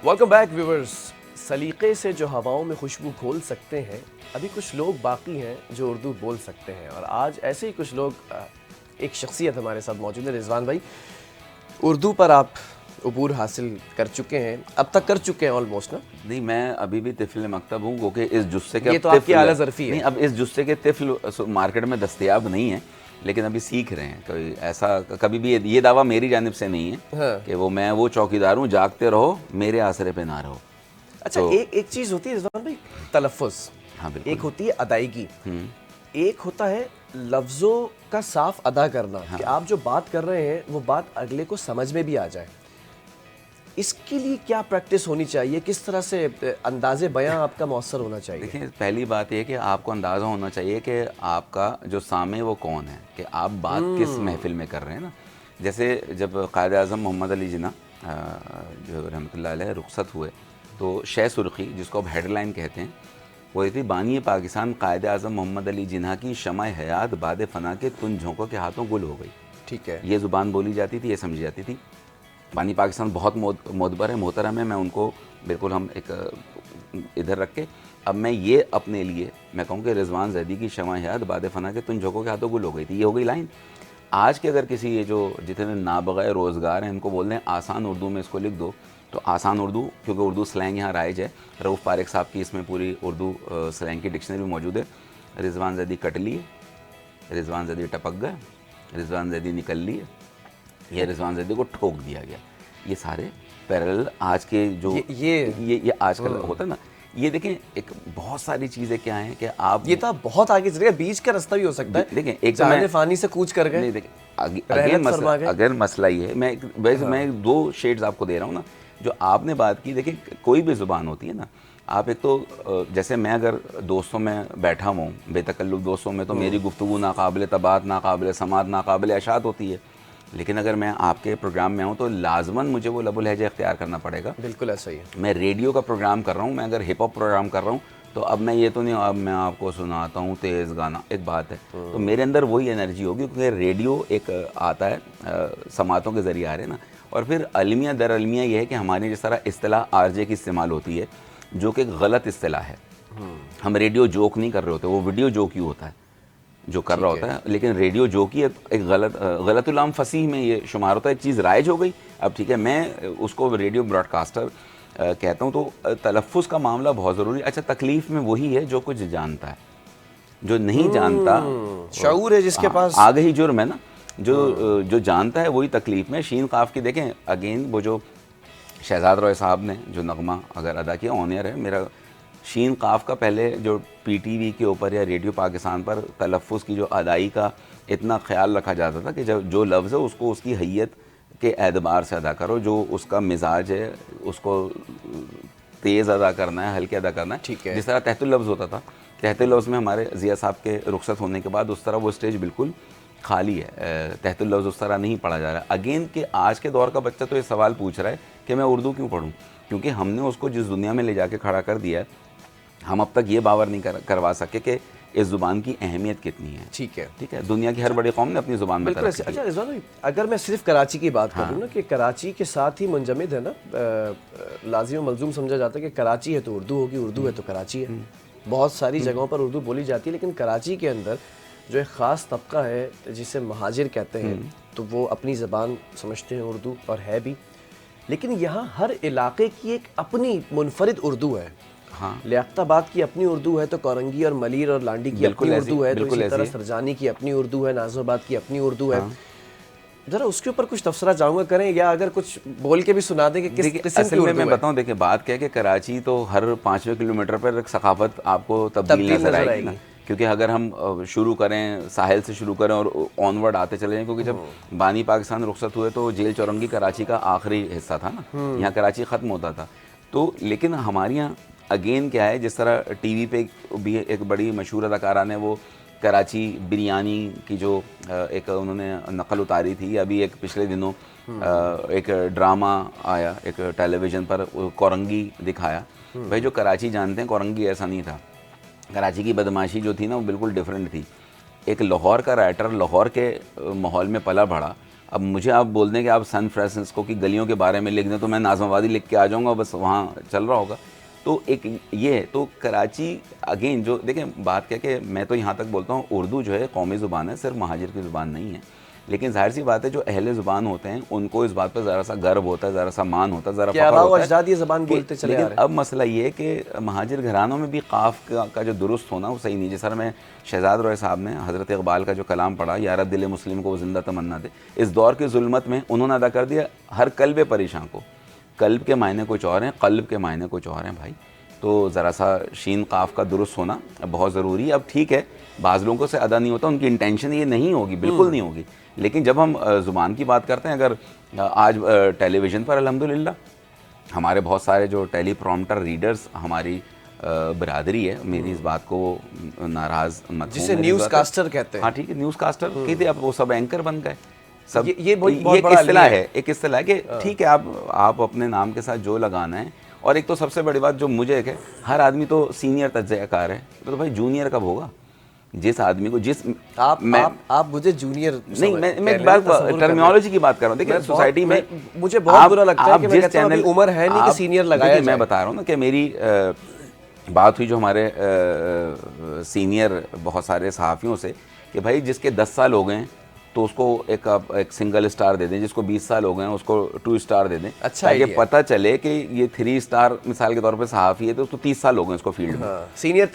Welcome back viewers. सलीके से जो हवाओं में खुशबू घोल सकते हैं, अभी कुछ लोग बाकी हैं जो उर्दू बोल सकते हैं। और आज ऐसे ही कुछ लोग, एक शख्सियत हमारे साथ मौजूद है। रिजवान भाई, उर्दू पर आप अबूर हासिल कर चुके हैं, अब तक कर चुके हैं ऑलमोस्ट ना? नहीं, मैं अभी भी तिफल मकतब हूँ, क्योंकि इस जुस्से के ये तो आपकी आला ज़रफ़ी है। नहीं, अब इस जुस्से के तिफल मार्केट में दस्तयाब नहीं है, लेकिन अभी सीख रहे हैं। कोई ऐसा कभी भी ये दावा मेरी जानिब से नहीं है कि मैं वो चौकीदार हूँ, जागते रहो मेरे आसरे पे ना रहो। अच्छा, तो एक चीज़ होती है रिजवान भाई, तलफ़्फ़ुज़। हाँ बिल्कुल। एक होती है अदायगी, एक होता है लफ्ज़ों का साफ अदा करना। कि आप जो बात कर रहे हैं वो बात अगले को समझ में भी आ जाए। इसके लिए क्या प्रैक्टिस होनी चाहिए? किस तरह से अंदाज़े बयां आपका मौसर होना चाहिए? देखिए, पहली बात यह कि आपको अंदाज़ा होना चाहिए कि आपका जो सामे वो कौन है, कि आप बात किस महफिल में कर रहे हैं ना। जैसे जब कायद-ए-आज़म मोहम्मद अली जिन्ना जो रहमतुल्लाह अलैह रुखसत हुए, तो शह सुर्खी, जिसको अब हेडलाइन कहते हैं, वो ये थी: बानी पाकिस्तान कायद-ए-आज़म मोहम्मद अली जिन्ना की शमाए हयात बाद फना के तुन झोंकों के हाथों गुल हो गई। ठीक है, ये ज़ुबान बोली जाती थी, ये समझी जाती थी। बानी पाकिस्तान बहुत मोतबर है, मोहतरम है, मैं उनको बिल्कुल हम एक इधर रख के, अब मैं ये अपने लिए मैं कहूँ कि रिजवान ज़ैदी की शमाए हयात बाद फना के तुन झोंकों के हाथों गुल हो गई थी, ये हो गई लाइन। आज के अगर किसी ये जो जितने नाबग़ैर रोज़गार हैं, इनको बोल दें आसान उर्दू में इसको लिख दो, तो आसान उर्दू, क्योंकि उर्दू स्लैंग यहाँ राइज है। रऊफ़ पारेख साहब की इसमें पूरी उर्दू स्लैंग की डिक्शनरी मौजूद है। रिजवान ज़ैदी कट लिए, रिजवान ज़ैदी टपक गए, रिजवान ज़ैदी निकल लिए, ये रिजवान ज़ैदी को ठोक दिया गया। ये सारे पैरेलल आज के जो ये आजकल होता है ना, ये देखें, एक बहुत सारी चीज़ें क्या हैं कि आप ये तो बहुत आगे चले गए, बीच का रास्ता भी हो सकता है। देखें, एक जाने फानी से कूच कर गए। नहीं, देखें, अगर मसला ये है, मैं दो शेड्स आपको दे रहा हूँ ना। जो आपने बात की, देखिए, कोई भी ज़ुबान होती है ना, आप एक तो जैसे मैं अगर दोस्तों में बैठा हूँ, बेतकल्लुफ़ दोस्तों में, तो मेरी गुफ्तगू नाकाबिल तबात, नाकाबिल समात, नाकाबिल अशात होती है। लेकिन अगर मैं आपके प्रोग्राम में हूँ तो लाजमन मुझे वो लबुल लहजा इख्तियार करना पड़ेगा। बिल्कुल ऐसा ही है। मैं रेडियो का प्रोग्राम कर रहा हूँ, मैं अगर हिप हॉप प्रोग्राम कर रहा हूँ, तो अब मैं ये तो नहीं, अब मैं आपको सुनाता हूँ तेज़ गाना, एक बात है, तो मेरे अंदर वही एनर्जी होगी, क्योंकि रेडियो एक आता है समातों के ज़रिए आ रहे हैं ना। और फिर अलमिया दर अलमिया ये है कि हमारी जिस तरह इस्तिलाह आरजे की इस्तेमाल होती है, जो कि गलत इस्तिलाह है। हम रेडियो जोक नहीं कर रहे होते, वो वीडियो जोक ही होता है जो कर रहा होता है। लेकिन रेडियो जो कि एक गलतुल-आम फसीह में ये शुमार होता है। एक चीज़ राइज हो गई, अब ठीक है, मैं उसको रेडियो ब्रॉडकास्टर कहता हूँ। तो तलफ़्फ़ुज़ का मामला बहुत ज़रूरी। अच्छा, तकलीफ़ में वही है जो कुछ जानता है, जो नहीं जानता, शऊर है जिसके पास, आगे ही जुर्म है ना। जो जानता है वही तकलीफ़ में। शीन काफ की देखें अगेन, वो जो शहजाद रॉय साहब ने जो नगमा अगर अदा किया, ऑन एयर है मेरा, शीन काफ का पहले जो पीटीवी के ऊपर या रेडियो पाकिस्तान पर तलफ़्फ़ुज़ की जो अदाई का इतना ख्याल रखा जाता था कि जब जो लफ्ज़ है उसको उसकी हैयत के एतबार से अदा करो, जो उसका मिजाज है उसको तेज़ अदा करना है, हल्के अदा करना है। ठीक है। जिस तरह तहतुल लफ्ज़ होता था, तहतुल लफ्ज़ में हमारे ज़िया साहब के रुखसत होने के बाद उस तरह वो स्टेज बिल्कुल खाली है, तहतुल लफ्ज़ उस तरह नहीं पढ़ा जा रहा है। अगेन कि आज के दौर का बच्चा तो ये सवाल पूछ रहा है कि मैं उर्दू क्यों पढ़ूँ, क्योंकि हमने उसको जिस दुनिया में ले जाके खड़ा कर दिया है, हम अब तक ये बावर नहीं करवा सके कि इस ज़ुबान की अहमियत कितनी है। ठीक है, ठीक है, दुनिया की हर बड़ी कौम ने अपनी ज़ुबान में तरक्की की। अच्छा रिजवान भाई, अगर मैं सिर्फ कराची की बात करूँ ना, कि कराची के साथ ही मुंजमद है ना, लाजिम मलजूम समझा जाता है कि कराची है तो उर्दू होगी, उर्दू है तो कराची है। बहुत सारी जगहों पर उर्दू बोली जाती है, लेकिन कराची के अंदर जो एक ख़ास तबका है जिसे महाजिर कहते हैं, तो वो अपनी ज़बान समझते हैं उर्दू, और है भी। लेकिन यहाँ हर इलाके की एक अपनी मुनफरिद उर्दू है। हाँ, लियाकताबाद की अपनी उर्दू है, तो कोरंगी और मलीर और लांडी की अपनी उर्दू है, तो इसी तरह सरजानी की अपनी उर्दू है, नाज़िमाबाद की अपनी उर्दू है। ज़रा उसके ऊपर कुछ तफसरा चाहूँगा करें, या अगर कुछ बोल के भी सुना दें कि किस किस्म की उर्दू है। मैं बताऊँ, देखिए, बात क्या है कि कराची तो हर 5वें किलोमीटर पर एक सकाफत आपको तब्दील नज़र आएगी ना। क्योंकि अगर हम शुरू करें, साहिल से शुरू करें और ऑनवर्ड आते चले जाएं, क्योंकि जब बानी पाकिस्तान रुखसत हुए तो जेल चौरंगी कराची का आखिरी हिस्सा था ना, यहाँ कराची ख़त्म होता था। तो लेकिन हमारे यहाँ अगेन क्या है, जिस तरह टीवी पे भी एक बड़ी मशहूर अदाकारा ने वो कराची बिरयानी की जो एक उन्होंने नकल उतारी थी, अभी एक पिछले दिनों एक ड्रामा आया एक टेलीविज़न पर, कोरंगी दिखाया। भाई, जो कराची जानते हैं, कोरंगी ऐसा नहीं था। कराची की बदमाशी जो थी ना, वो बिल्कुल डिफरेंट थी। एक लाहौर का राइटर लाहौर के माहौल में पला बढ़ा, अब मुझे आप बोल दें कि आप सैन फ्रांसिस्को की गलियों के बारे में लिख दें तो मैं नाज़माबादी लिख के आ जाऊँगा, बस वहाँ चल रहा होगा। तो एक ये है। तो कराची अगेन जो देखें बात क्या कि मैं तो यहाँ तक बोलता हूँ उर्दू जो है कौमी ज़ुबान है, सिर्फ महाजिर की ज़ुबान नहीं है। लेकिन जाहिर सी बात है जो अहले ज़ुबान होते हैं उनको इस बात पर ज़रा सा गर्व होता है, ज़रा सा मान होता है, ज़रा फ़ख्र होता है अजदाद ये ज़बान बोलते चले आ लेकिन रहे हैं। अब मसला ये है कि महाजिर घरानों में भी काफ का जो दुरुस्त होना वो सही नहीं। जैसा मैं शहजाद रॉय साहब ने हज़रत इकबाल का जो कलाम पढ़ा, या रब दिल मुस्लिम को वो ज़िंदा तमन्ना दे, इस दौर की जुल्मत में उन्होंने अदा कर दिया हर कल्ब परेशान को। कल्ब के मायने कुछ और हैं, कल्ब के मायने कुछ और हैं भाई। तो ज़रा सा शीन काफ का दुरुस्त होना बहुत ज़रूरी है। अब ठीक है, बाज़ लोगों से अदा नहीं होता, उनकी इंटेंशन ये नहीं होगी, बिल्कुल नहीं होगी। लेकिन जब हम ज़ुबान की बात करते हैं, अगर आज टेलीविज़न पर अल्हम्दुलिल्लाह हमारे बहुत सारे जो टेलीप्रॉम्प्टर रीडर्स हमारी बरादरी है, मेरी इस बात को नाराज़ मत, जिसे न्यूज़ कास्टर कहते हैं। हाँ ठीक है, न्यूज़ कास्टर कहते अब वो सब एंकर बन गए सब। ये बहुत बड़ा इस्तिलाह है, एक इस्तिलाह है कि ठीक है आप अपने नाम के साथ जो लगाना है। और एक तो सबसे बड़ी बात जो मुझे एक है, हर आदमी तो सीनियर तज्ज़ियाकार है, तो भाई जूनियर कब होगा? जिस आदमी को जिस आप मुझे जूनियर नहीं, मैं एक बात टर्मिनोलॉजी की बात कर रहा हूँ। देखिए सोसाइटी में मुझे बहुत बुरा लगता है कि मैं कहता हूं अभी उम्र है नहीं कि सीनियर लगाया जाए। मैं बता रहा हूँ ना कि मेरी बात हुई जो हमारे सीनियर बहुत सारे सहाफ़ियों से कि भाई जिसके 10 साल हो गए हैं तो उसको एक सिंगल स्टार दे दें, जिसको 20 साल हो गए हैं उसको 2 स्टार दे दें। अच्छा, ताकि पता चले कि ये 3 स्टार मिसाल के तौर पे सहाफ़ी है तो उसको 30 साल हो गए उसको फील्ड में। सीनियर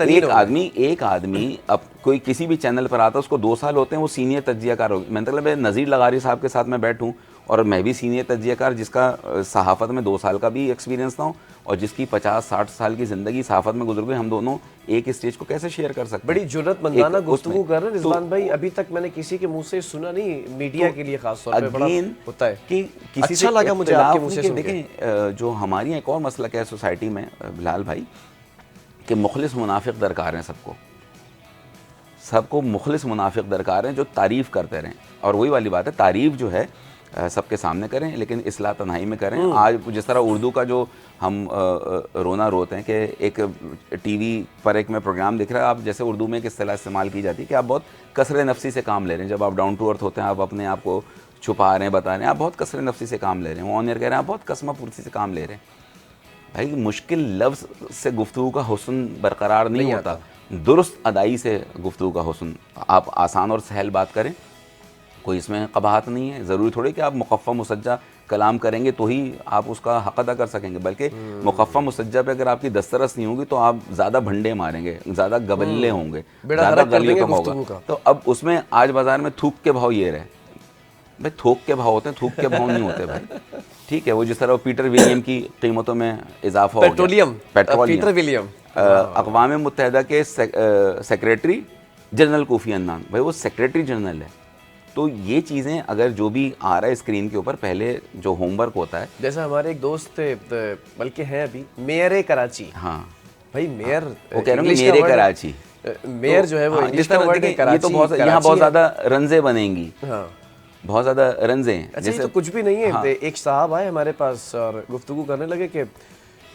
एक आदमी अब कोई किसी भी चैनल पर आता है उसको 2 साल होते हैं, वो सीनियर तज्जियाकार हो गया। मतलब नज़ीर लगारी साहब के साथ मैं बैठूँ और मैं भी सीनियर तज्जियाकार, जिसका सहाफ़त में 2 साल का भी एक्सपीरियंस ना हो और जिसकी 50-60 साल की ज़िंदगी सहाफ़त में गुजर गई, हम दोनों एक स्टेज को कैसे शेयर कर सकते हैं? बड़ी जुर्रतमंदाना गुफ्तगू कर रहे हैं रिजवान भाई। अभी तक मैंने किसी के मुंह से सुना नहीं, मीडिया के लिए खास तौर पे बड़ा होता है कि किसी अच्छा लगा मुझे आपके मुंह से सुन के। देखें जो हमारी एक और मसला क्या है सोसाइटी में बिलाल भाई, कि मुखलिस मुनाफिक दरकार हैं सबको मुखलिस मुनाफिक दरकार हैं जो तारीफ़ करते रहें। और वही वाली बात है, तारीफ़ जो है सबके सामने करें लेकिन इस्लाह तन्हाई में करें। आज जिस तरह उर्दू का जो हम रोना रोते हैं कि एक टीवी पर एक में प्रोग्राम दिख रहा है, आप जैसे उर्दू में एक इस्तिलाह इस्तेमाल की जाती है कि आप बहुत कसरे नफसी से काम ले रहे हैं। जब आप डाउन टू अर्थ होते हैं, आप अपने आप को छुपा रहे हैं, बता रहे हैं, आप बहुत कसरे नफसी से काम ले रहे हैं। वो ऑन एयर कह रहे हैं आप बहुत कसमा पूर्ति से काम ले रहे हैं। भाई मुश्किल लफ्ज़ से गुफ्तगू का हुस्न बरकरार नहीं होता, दुरुस्त अदाई से गुफ्तगू का हुस्न। आप आसान और सहल बात करें, कोई इसमें कबाहत नहीं है। ज़रूरी थोड़ी कि आप मुकफ़्फ़ा मुसज्जा कलाम करेंगे तो ही आप उसका हक़ अदा कर सकेंगे, बल्कि मुकफ़्फ़ा मुसज्जा पे अगर आपकी दस्तरस नहीं होगी तो आप ज़्यादा भंडे मारेंगे, ज़्यादा गबल्ले होंगे, ज़्यादा गलियों का होगा। तो अब उसमें आज बाज़ार में थूक के भाव ये रहे भाई, थोक के भाव होते हैं, थूक के भाव नहीं होते भाई। ठीक है, वो जिस तरह पीटर विलियम की कीमतों में इजाफा हो गया, पेट्रोलियम अक़वाम मुत्तहिदा के सेक्रेटरी जनरल कोफ़ी अन्नान, भाई वो सेक्रेटरी जनरल है। तो ये चीज़ें अगर जो भी आ रहा है स्क्रीन के ऊपर, पहले जो होमवर्क होता है, जैसा हमारे एक दोस्त थे बल्कि हैं अभी, मेयर कराची। हाँ भाई मेयर, वो कह रहे हैं मेरे कराची, मेयर जो है वो इंग्लिश का वर्ड है कराची। ये तो बहुत यहाँ बहुत ज़्यादा रंजे बनेंगी, हाँ बहुत ज़्यादा रंजे हैं। अच्छा, तो कुछ भी नहीं है। हाँ। एक साहब आए हमारे पास और गुफ्तगू करने लगे कि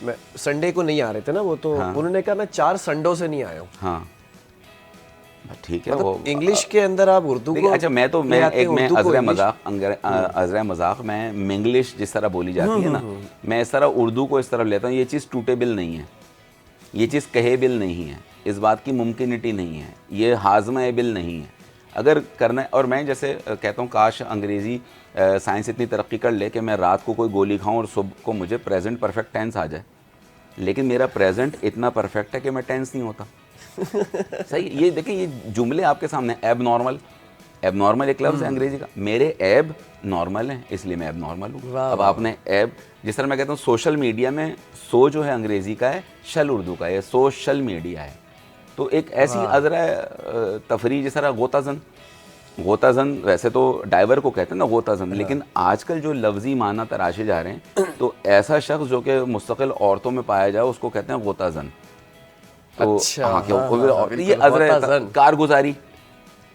मैं संडे को नहीं आ रहे थे ना वो, तो उन्होंने कहा मैं 4 संडों से नहीं आया हूँ। हाँ ठीक है, मतलब वो इंग्लिश के अंदर आप उर्दू को, अच्छा मैं अज़रा मजाक मैं मिंग्लिश जिस तरह बोली जाती है ना, मैं इस तरह उर्दू को इस तरह लेता हूँ। ये चीज़ टूटेबल नहीं है, ये चीज़ कहेबल नहीं है, इस बात की मुमकिनिटी नहीं है, ये हाजमेबल नहीं है अगर करना है। और मैं जैसे कहता हूँ काश अंग्रेज़ी साइंस इतनी तरक्की कर ले कि मैं रात को कोई गोली खाऊँ और सुबह को मुझे प्रेजेंट परफेक्ट टेंस आ जाए, लेकिन मेरा प्रेजेंट इतना परफेक्ट है कि मैं टेंस नहीं होता। सही, ये देखिए ये जुमले आपके सामने। एब नॉर्मल एक लफ्ज़ है अंग्रेजी का, मेरे एब नॉर्मल हैं इसलिए मैं एब नॉर्मल हूँ। अब आपने एब, जिस तरह मैं कहता हूँ सोशल मीडिया में सो जो है अंग्रेज़ी का है, शल उर्दू का है, सोशल मीडिया है। तो एक ऐसी अज़रा तफरी जिस तरह गोताज़न वैसे तो डाइवर को कहते हैं ना गोताज़न, लेकिन आजकल जो लफ्ज़ी माना तराशे जा रहे हैं, तो ऐसा शख्स जो कि मुस्तकिल औरतों में पाया जाए उसको कहते हैं गोताज़न। तो अच्छा, ये अज़रा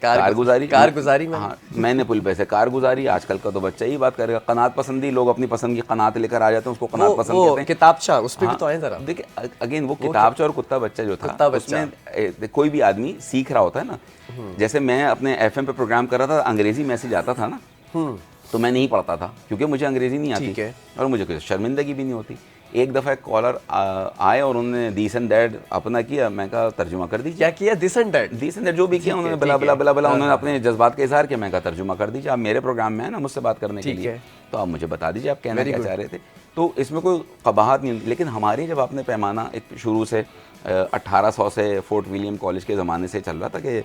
कारगुजारी में, हाँ मैंने पुल पे से कारगुजारी। आजकल का तो बच्चा ही बात करेगा। कनात पसंदी, लोग अपनी पसंद की कनात लेकर आ जाते हैं, उसको कनात पसंद कहते हैं। किताबचा, उस पे भी तो आए जरा। देखिए अगेन वो किताबचा और कुत्ता बच्चा जो था, उसमें कोई भी आदमी सीख रहा होता है ना। जैसे मैं अपने FM पे प्रोग्राम कर रहा था, अंग्रेजी मैसेज आता था ना, तो मैं नहीं पढ़ता था क्योंकि मुझे अंग्रेज़ी नहीं आती ठीक है। और मुझे कोई शर्मिंदगी भी नहीं होती। एक दफ़ा एक कॉलर आए और उन्होंने दिस एंड दैट अपना किया, मैं कहा तर्जुमा कर दीजिए। क्या किया? This and that? This and that जो भी किया उन्होंने, बला बला बला बला, उन्होंने अपने जज्बात का इजहार किया। मैं कहा तर्जुमा कर दीजिए, आप मेरे प्रोग्राम में है ना मुझसे बात करने के ठीक लिए, है। तो आप मुझे बता दीजिए आप कहना क्या चाह रहे थे। तो इसमें कोई कबाहत नहीं होती। लेकिन हमारी जब आपने पैमाना एक शुरू से 1800 से फोर्ट विलियम कॉलेज के ज़माने से चल रहा था कि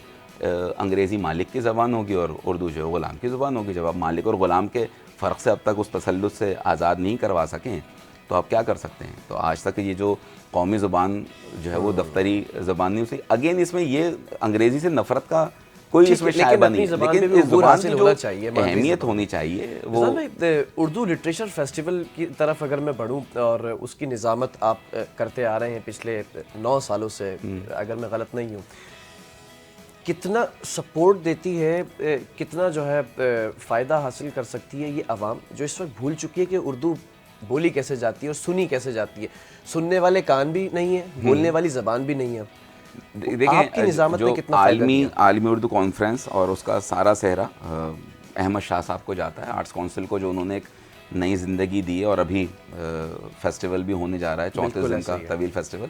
अंग्रेज़ी मालिक की ज़बान होगी और उर्दू जो है ग़ुलाम की ज़बान होगी। जब आप मालिक और ग़ुलाम के फ़र्क से अब तक उस तसल्लुत से आज़ाद नहीं करवा सकें तो आप क्या कर सकते हैं। तो आज तक ये जो कौमी ज़ुबान जो है वो दफ्तरी ज़बान नहीं हुई। अगेन इसमें ये अंग्रेज़ी से नफ़रत का कोई इसमें शायबा नहीं, लेकिन इस ज़ुबान की जो अहमियत होनी चाहिए वो। उर्दू लिटरेचर फेस्टिवल की तरफ अगर मैं बढ़ूँ और उसकी निज़ामत आप करते आ रहे हैं पिछले 9 सालों से, अगर मैं गलत नहीं हूँ, कितना सपोर्ट देती है, कितना जो है फ़ायदा हासिल कर सकती है ये आवाम जो इस वक्त भूल चुकी है कि उर्दू बोली कैसे जाती है और सुनी कैसे जाती है। सुनने वाले कान भी नहीं है, बोलने वाली ज़बान भी नहीं है। आपकी निज़ामत में कितना आलमी उर्दू कॉन्फ्रेंस और उसका सारा सेहरा अहमद शाह साहब को जाता है, आर्ट्स काउंसिल को, जो उन्होंने एक नई ज़िंदगी दी है। और अभी फेस्टिवल भी होने जा रहा है, 34 दिन का तवील फेस्टिवल।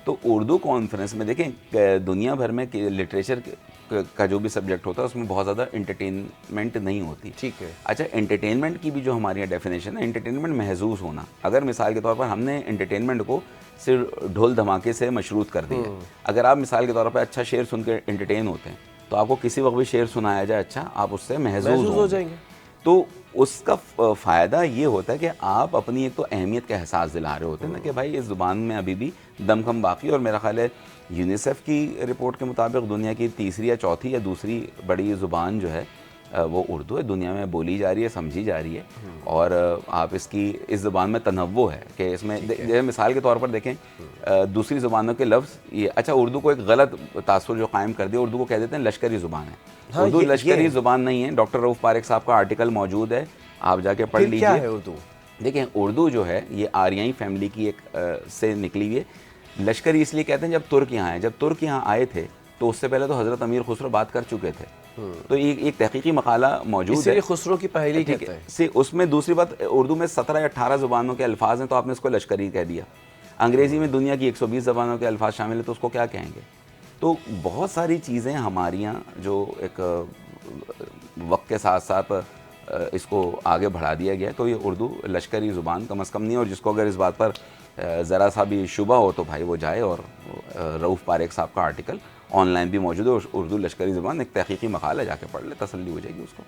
तो उर्दू कॉन्फ्रेंस में देखें दुनिया भर में लिटरेचर का जो भी सब्जेक्ट होता है उसमें बहुत ज़्यादा एंटरटेनमेंट नहीं होती। ठीक है। अच्छा, एंटरटेनमेंट की भी जो हमारी यहाँ डेफिनेशन है, एंटरटेनमेंट महसूस होना। अगर मिसाल के तौर पर हमने एंटरटेनमेंट को सिर्फ ढोल धमाके से मशरूत कर दिया, अगर आप मिसाल के तौर पर अच्छा शेर सुन के एंटरटेन होते हैं तो आपको किसी वक्त भी शेर सुनाया जाए अच्छा, आप उससे महसूस हो जाएंगे। तो उसका फ़ायदा ये होता है कि आप अपनी एक तो अहमियत का एहसास दिला रहे होते हैं ना कि भाई इस ज़ुबान में अभी भी दमखम बाकी। और मेरा ख़्याल है यूनिसेफ की रिपोर्ट के मुताबिक दुनिया की तीसरी या चौथी या दूसरी बड़ी ज़ुबान जो है वो उर्दू है, दुनिया में बोली जा रही है, समझी जा रही है। और आप इसकी इस ज़ुबान में तनव्वु है कि इसमें मिसाल के तौर पर देखें दूसरी ज़ुबानों के लफ्ज़ ये, अच्छा उर्दू को एक गलत तासुर जो कायम कर दिया, उर्दू को कह देते हैं लश्करी ज़ुबान है। हाँ, उर्दू लश्करी ज़ुबान नहीं है। डॉक्टर रऊफ़ पारेख साहब का आर्टिकल मौजूद है, आप जाके पढ़ लीजिए। क्या है उर्दू? देखें उर्दू जो है ये आर्याई फैमिली की एक से निकली हुई है। लश्करी इसलिए कहते हैं जब तुर्क यहाँ आए, जब तुर्क यहाँ आए थे तो उससे पहले तो हज़रत अमीर खुसरो बात कर चुके थे। तो एक तहकीकी मकाला मौजूद है, खुसरो की पहेली कहते हैं। उसमें दूसरी बात, उर्दू में 17 या 18 ज़ुबानों के अल्फाज हैं तो आपने इसको लश्करी कह दिया। अंग्रेज़ी में दुनिया की 120 ज़बानों के अल्फाज शामिल हैं तो उसको क्या कहेंगे। तो बहुत सारी चीज़ें हमारी यहाँ जो एक वक्त के साथ साथ इसको आगे बढ़ा दिया गया। तो ये उर्दू लश्करी ज़ुबान कम अज़ कम नहीं है। और जिसको अगर इस बात पर ज़रा सा भी शुबा हो तो भाई वो जाए और रऊफ़ पारेख साहब का आर्टिकल ऑनलाइन भी मौजूद है, उर्दू लश्करी ज़ुबान, एक तहकीकी मकाला, जाके पढ़ ले, तसल्ली हो जाएगी उसको।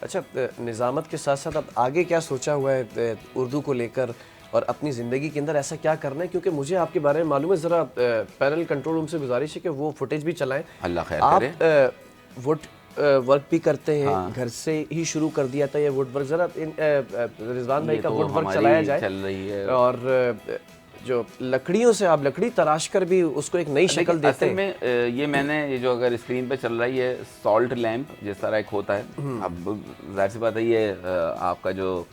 अच्छा, निज़ामत के साथ साथ अब आगे क्या सोचा हुआ है उर्दू को लेकर और अपनी ज़िंदगी के अंदर ऐसा क्या करना है? क्योंकि मुझे आपके बारे में मालूम है, ज़रा पैनल कंट्रोल रूम से गुजारिश है कि वो फुटेज भी चलाएं। अल्लाह खैर करे। आप वुड वर्क भी करते हैं, हाँ। घर से ही शुरू कर दिया था ये वुड वर्क, ज़रा रिजवान भाई का वुड वर्क चलाया जाए। चल रही है। और जो लकड़ियों से आप लकड़ी तराश कर भी उसको एक नई शक्ल देते हैं। में ये मैंने ये जो अगर स्क्रीन पे चल रहा है ये सॉल्ट लैम्प जिस तरह एक होता है। अब जाहिर सी बात है ये आपका जो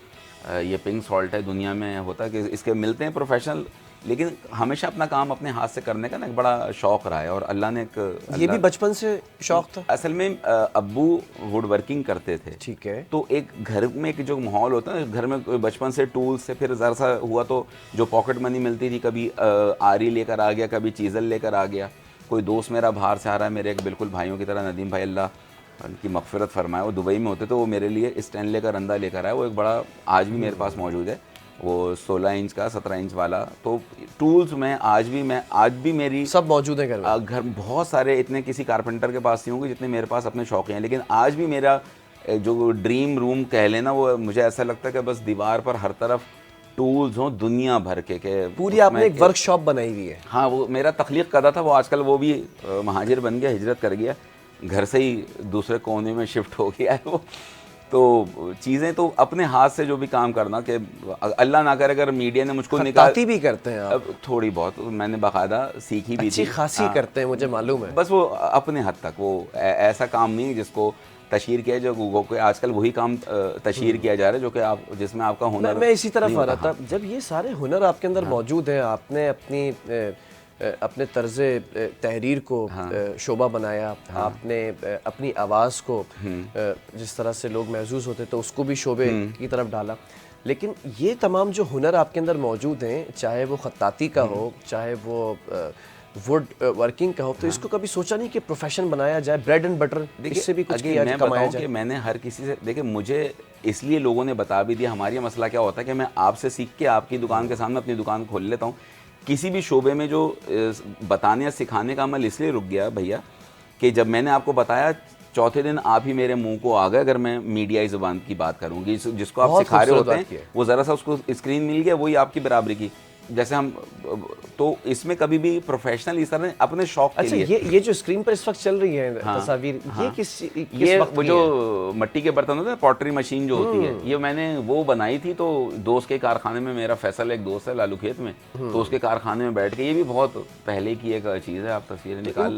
ये पिंक सॉल्ट है दुनिया में होता है कि इसके मिलते हैं प्रोफेशनल, लेकिन हमेशा अपना काम अपने हाथ से करने का ना एक बड़ा शौक़ रहा है। और अल्लाह ने ये भी बचपन से शौक़ था। असल में अब्बू वुड वर्किंग करते थे। ठीक है। तो एक घर में एक जो माहौल होता है, घर में बचपन से टूल्स से, फिर ज़रा सा हुआ तो जो पॉकेट मनी मिलती थी, कभी आरी लेकर आ गया, कभी चीज़ल लेकर आ गया। कोई दोस्त मेरा बाहर से आ रहा है, मेरे एक बिल्कुल भाइयों की तरह, नदीम भाई अल्लाह उनकी मग़फ़िरत फरमाए, वो दुबई में होते तो वो मेरे लिए स्टैनले का रंदा लेकर आए। वो एक बड़ा आज भी मेरे पास मौजूद है, वो 16 इंच का 17 इंच वाला। तो टूल्स में आज भी मेरी सब मौजूद है घर में। घर बहुत सारे, इतने किसी कारपेंटर के पास नहीं होंगे जितने मेरे पास अपने शौक़ हैं। लेकिन आज भी मेरा जो ड्रीम रूम कह लेना, वो मुझे ऐसा लगता है कि बस दीवार पर हर तरफ टूल्स हों दुनिया भर के पूरी आपने एक वर्कशॉप बनाई हुई है। हाँ, वो मेरा तख्लीक कदा था, वो आजकल वो भी महाजिर बन गया, हिजरत कर गया, घर से ही दूसरे कोने में शिफ्ट हो गया है वो। तो चीज़ें तो अपने हाथ से जो भी काम करना, कि अल्लाह ना करे अगर मीडिया ने मुझको खत्ताती भी करते हैं आप? थोड़ी बहुत मैंने बाकायदा सीखी भी थी, खासी करते हैं, मुझे मालूम है। बस वो अपने हद तक, वो ऐसा काम नहीं जिसको तशहीर किया जो को आजकल वही काम तशहीर किया जा रहा है जो कि आप जिसमें आपका हुनर। मैं इसी तरफ आ रहा था, जब ये सारे हुनर आपके अंदर मौजूद है, आपने अपनी अपने तर्ज तहरीर को शोभा बनाया, आपने अपनी आवाज़ को जिस तरह से लोग महसूस होते तो उसको भी शोबे की तरफ डाला। लेकिन ये तमाम जो हुनर आपके अंदर मौजूद हैं, चाहे वो खत्ताती का हो, चाहे वो वुड वर्किंग का हो, तो इसको कभी सोचा नहीं कि प्रोफेशन बनाया जाए, ब्रेड एंड बटर, इससे भी कुछ किया मैं कमाया बताऊं जाए? कि मैंने हर किसी से, देखिए मुझे इसलिए लोगों ने बता भी दिया, हमारी मसला क्या होता है कि मैं आपसे सीख के आपकी दुकान के सामने अपनी दुकान खोल लेता हूँ। किसी भी शोबे में जो बताने या सिखाने का अमल इसलिए रुक गया भैया कि जब मैंने आपको बताया, चौथे दिन आप ही मेरे मुंह को आ गए। अगर मैं मीडियाई ज़ुबान की बात करूँगी, जिसको आप सिखा रहे होते हैं, वो ज़रा सा उसको स्क्रीन मिल गया, वही आपकी बराबरी की। जैसे हम, तो इसमें कभी भी प्रोफेशनल इस तरह अपने शौक के लिए। ये जो स्क्रीन पर इस वक्त चल रही है तस्वीर, ये किस वक्त वो जो मट्टी के बर्तन होते हैं, पॉटरी मशीन जो होती है, ये मैंने वो बनाई थी। तो दोस्त के कारखाने में, मेरा फैसल एक दोस्त है लालू खेत में, तो उसके कारखाने में बैठ के, ये भी बहुत पहले की एक चीज़ है, आप तस्वीरें निकाल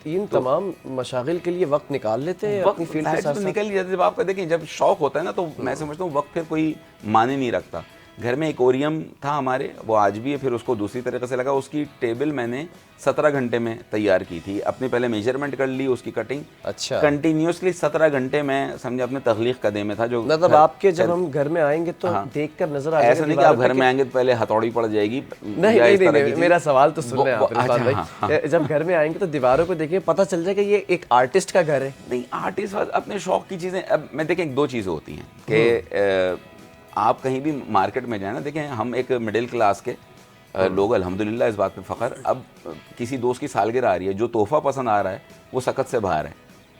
इन तमाम मशागिल के लिए वक्त निकाल लेते हैं अपनी फील्ड के साथ? निकल ही जाते। जब आपका देखें, जब शौक होता है ना, तो मैं समझता हूँ वक्त फिर कोई माने नहीं रखता। घर में एक्वेरियम था हमारे, वो आज भी है, फिर उसको दूसरी तरीके से लगा। उसकी टेबल मैंने 17 घंटे में तैयार की थी। अपने पहले मेजरमेंट कर ली, उसकी कटिंग। अच्छा। कंटिन्यूसली 17 घंटे में, समझे, अपने तख्लीक कदे में था। जो मतलब आपके जब हम घर में आएंगे तो देखकर नजर आ जाएगा। ऐसा नहीं कि आप घर में आएंगे तो पहले हथौड़ी पड़ जाएगी। नहीं, मेरा सवाल तो सुन रहे हैं आप। जब घर में आएंगे तो दीवारों को देखें, पता चल जाएगा ये एक आर्टिस्ट का घर है। नहीं, आर्टिस्ट अपने शौक की चीज़ें। अब मैं देखें, दो चीज़ें होती हैं कि आप कहीं भी मार्केट में जाए ना, देखें हम एक मिडिल क्लास के लोग, अल्हम्दुलिल्लाह इस बात पे फ़ख्र। अब किसी दोस्त की सालगिरह आ रही है, जो तोहफ़ा पसंद आ रहा है वो सकत से बाहर है,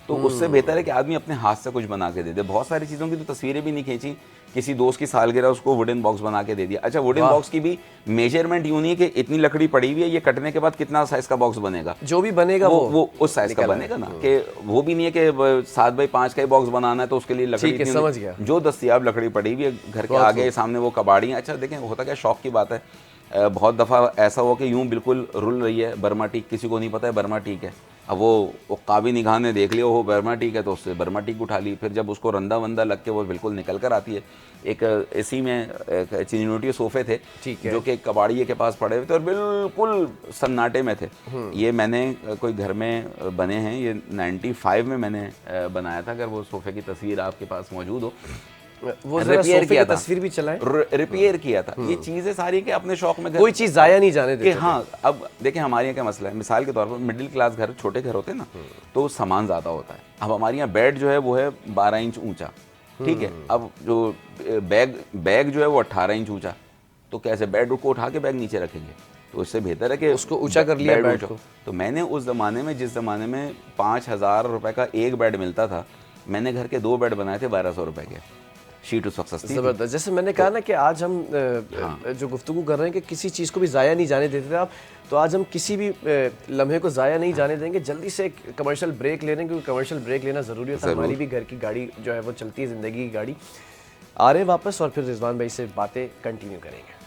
तो उससे बेहतर है कि आदमी अपने हाथ से कुछ बना के दे दे। बहुत सारी चीज़ों की तो तस्वीरें भी नहीं खींची, किसी दोस्त की सालगिरह, उसको वुडन बॉक्स बना के दे दिया। अच्छा, वुडन बॉक्स की भी मेजरमेंट यूँ नहीं है कि इतनी लकड़ी पड़ी हुई है, ये कटने के बाद कितना साइज़ का बॉक्स बनेगा। जो भी बनेगा वो उस साइज़ का बनेगा ना, कि वो भी नहीं है कि 7 बाई 5 का ही बॉक्स बनाना है तो उसके लिए लकड़ी, समझ गया, जो दस्तियाब लकड़ी पड़ी हुई है घर के आगे सामने, वो कबाड़ी है। अच्छा देखें, होता क्या, शौक की बात है। बहुत दफ़ा ऐसा हो कि यूँ बिल्कुल रुल रही है बर्मा टीक, किसी को नहीं पता है बर्मा टीक है। अब वो काबी निगाह ने देख लिया वो बर्मा टीक है, तो उससे बर्मा टीक उठा ली। फिर जब उसको रंदा वंदा लग के वो बिल्कुल निकल कर आती है। एक इसी में चिन्नोटी सोफ़े थे जो कि कबाड़िए के पास पड़े हुए थे और बिल्कुल सन्नाटे में थे। ये मैंने कोई घर में बने हैं, ये 95 में मैंने बनाया था। अगर वो सोफ़े की तस्वीर आपके पास मौजूद हो, वो रिपेयर किया था, तस्वीर भी चलाएं, रिपेयर किया था। ये चीज़ें सारी के अपने शौक में, कोई चीज़ ज़ाया नहीं जाने देते। हाँ, अब देखें हमारे यहाँ क्या मसला है, मिसाल के तौर पर मिडिल क्लास घर, छोटे घर होते हैं ना, तो सामान ज़्यादा होता है। अब हमारे यहाँ बेड जो है वो है 12 इंच ऊंचा, ठीक है। अब जो बैग जो है वो 18 इंच ऊंचा, तो कैसे बेड को उठा के बैग नीचे रखेंगे? तो इससे बेहतर है कि उसको ऊंचा कर लिया बेड को। तो मैंने उस ज़माने में, जिस ज़माने में 5,000 रुपये का एक बेड मिलता था, मैंने घर के 2 बेड बनाए थे 1,200 रुपये के। शीट उस वक्त सस्ती। ज़बरदस्त। जैसे मैंने कहा ना कि आज हम जो गुफ्तगू कर रहे हैं कि किसी चीज़ को भी ज़ाया नहीं जाने देते थे आप, तो आज हम किसी भी लम्हे को ज़ाया नहीं जाने देंगे। जल्दी से एक कमर्शियल ब्रेक ले रहे हैं, क्योंकि कमर्शियल ब्रेक लेना ज़रूरी होता है। हमारी भी घर की गाड़ी जो है वो चलती है, ज़िंदगी की गाड़ी। आ रहे हैं वापस और फिर रिजवान भाई से बातें कंटिन्यू करेंगे।